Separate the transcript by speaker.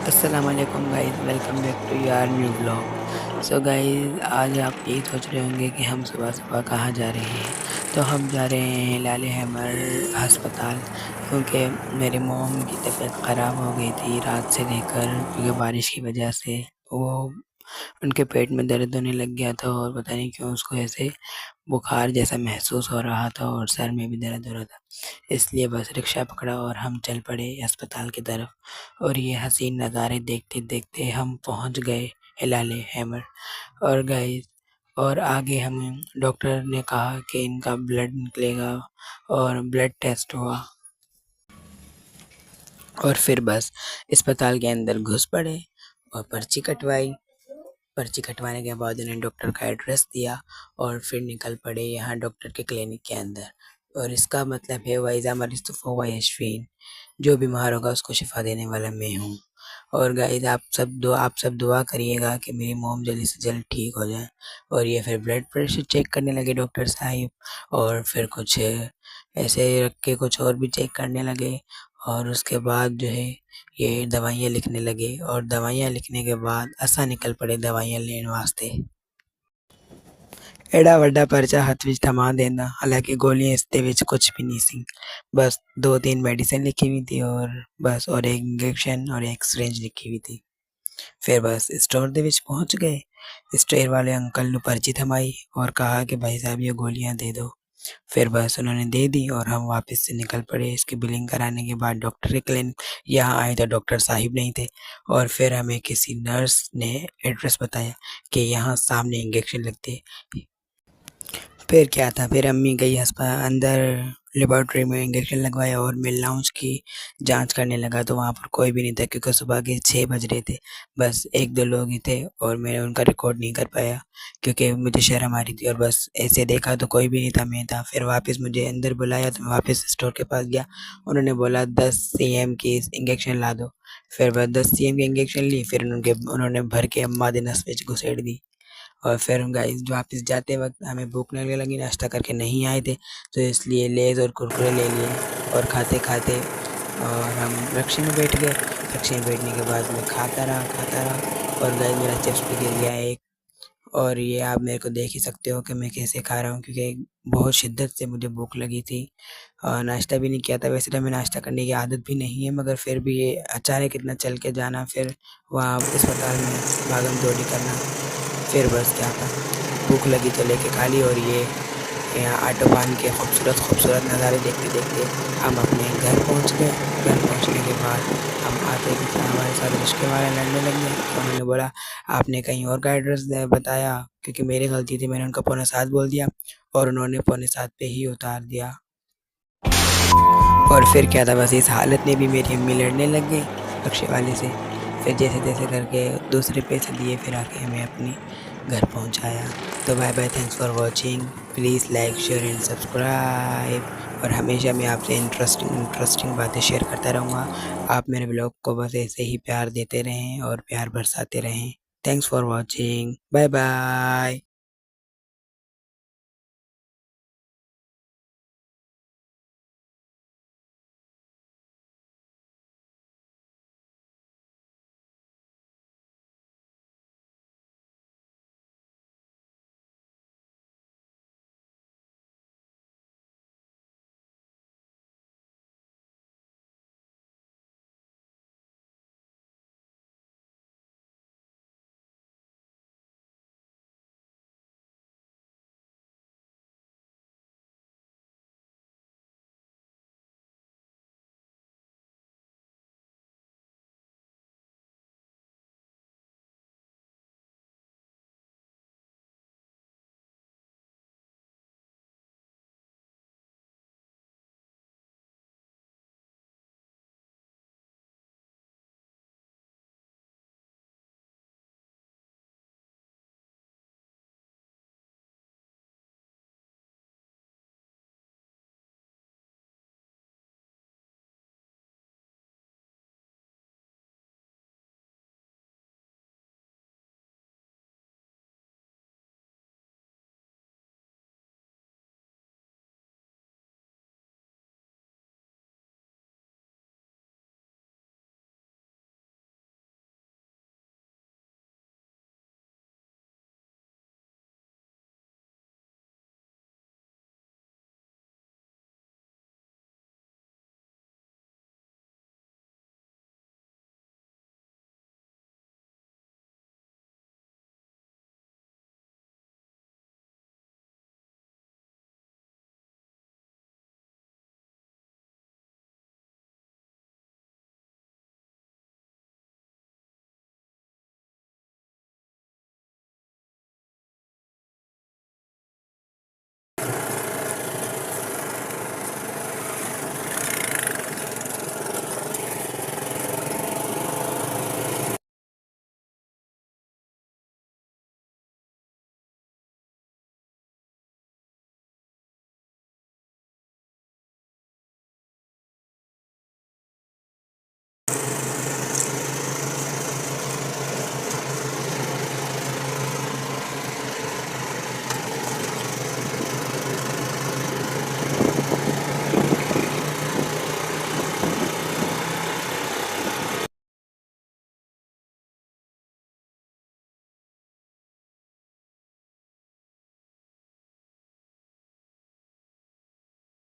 Speaker 1: अस्सलामुअलैकुम guys, welcome back to your new blog. So guys, आज आप यही सोच रहे होंगे कि हम सुबह सुबह कहाँ जा रहे हैं। तो हम जा रहे हैं लाले हैमर अस्पताल, क्योंकि मेरी मोम की तबीयत ख़राब हो गई थी रात से लेकर, क्योंकि बारिश की वजह से वो उनके पेट में दर्द होने लग गया था और पता नहीं क्यों उसको ऐसे बुखार जैसा महसूस हो रहा था और सर में भी दर्द हो रहा था। इसलिए बस रिक्शा पकड़ा और हम चल पड़े अस्पताल की तरफ। और ये हसीन नज़ारे देखते देखते हम पहुंच गए हिलाले हैमर। और गाइस, और आगे हमें डॉक्टर ने कहा कि इनका ब्लड निकलेगा और ब्लड टेस्ट हुआ। और फिर बस अस्पताल के अंदर घुस पड़े और पर्ची कटवाई। पर्ची कटवाने के बाद उन्हें डॉक्टर का एड्रेस दिया और फिर निकल पड़े यहाँ डॉक्टर के क्लिनिक के अंदर। और इसका मतलब है वाइज़ा मरीज़ तो फ़ोवा यशफीन, जो बीमार होगा उसको शिफा देने वाला मैं हूँ। और गाइस, आप सब दुआ करिएगा कि मेरी मोम जल्दी से जल्द ठीक हो जाए। और ये फिर ब्लड प्रेशर चेक करने लगे डॉक्टर साहिब, और फिर कुछ ऐसे रख के कुछ और भी चेक करने लगे। और उसके बाद जो है ये दवाइयाँ लिखने लगे, और दवाइयाँ लिखने के बाद असां निकल पड़े दवाइयाँ लेने वास्ते। एड़ा वड्डा परचा हथ विच थमा देंदा, हालांकि गोलियां इसते विच कुछ भी नहीं सी। बस 2-3 मेडिसिन लिखी हुई थी और बस, और एक इंजेक्शन और एक सिरिंज लिखी हुई थी। फिर बस स्टोर दे विच पहुंच गए। स्टोर वाले अंकल ने पर्ची थमाई और कहा कि भाई साहब ये गोलियां दे दो। फिर बस उन्होंने दे दी और हम वापस से निकल पड़े। इसकी बिलिंग कराने के बाद डॉक्टर के क्लिनिक यहाँ आए तो डॉक्टर साहिब नहीं थे। और फिर हमें किसी नर्स ने एड्रेस बताया कि यहाँ सामने इंजेक्शन लगते। फिर क्या था, फिर अम्मी गई अस्पताल अंदर, लेबोरेटरी में इंजेक्शन लगवाया और मैं लाउंज की जांच करने लगा तो वहाँ पर कोई भी नहीं था, क्योंकि सुबह के 6 बज रहे थे। बस 1-2 लोग ही थे और मैंने उनका रिकॉर्ड नहीं कर पाया क्योंकि मुझे शर्म आ रही थी। और बस ऐसे देखा तो कोई भी नहीं था, मैं था। फिर वापस मुझे अंदर बुलाया तो मैं वापस स्टोर के पास गया। उन्होंने बोला 10 सीएम की इंजेक्शन ला दो। फिर बस 10 सीएम की इंजेक्शन ली, फिर उन्होंने भर के अम्मा दे नस विच घुसेड़ दी। और फिर हम गाइस वापस जाते वक्त हमें भूख लगने लगी, नाश्ता करके नहीं आए थे तो इसलिए लेज़ और कुरकुरे ले लिए। और खाते खाते और हम रिक्शे में बैठ गए। रिक्शे में बैठने के बाद मैं खाता रहा और गाइस मेरा चिप्स भी गिर गया एक। और ये आप मेरे को देख ही सकते हो कि मैं कैसे खा रहा हूँ, क्योंकि बहुत शिद्दत से मुझे भूख लगी थी। और नाश्ता भी नहीं किया था, वैसे तो हमें नाश्ता करने की आदत भी नहीं है, मगर फिर भी ये अचानक इतना चल के जाना, फिर वहाँ अस्पताल में भागम दौड़ी करना। फिर बस क्या था, भूख लगी तो लेके खा ली। और ये यहाँ ऑटो बांध के खूबसूरत नज़ारे देखते देखते हम अपने घर पहुँच गए। घर पहुँचने के बाद हम आते ही हमारे साथ रिक्शे वाले लड़ने लग गए। तो उन्होंने बोला आपने कहीं और का एड्रेस बताया, क्योंकि मेरी गलती थी, मैंने उनका 6:45 बोल दिया और उन्होंने 6:45 पे ही उतार दिया। और फिर क्या था, बस इस हालत में भी मेरी अम्मी लड़ने लग गई रिक्शे वाले से। फिर जैसे तैसे करके दूसरे पैसे दिए, फिर आके हमें अपनी घर पहुंचाया। तो bye bye, thanks for watching. Please like share and subscribe. और हमेशा मैं आपसे इंटरेस्टिंग बातें शेयर करता रहूँगा। आप मेरे ब्लॉग को बस ऐसे ही प्यार देते रहें और प्यार बरसाते रहें। Thanks for watching, bye bye.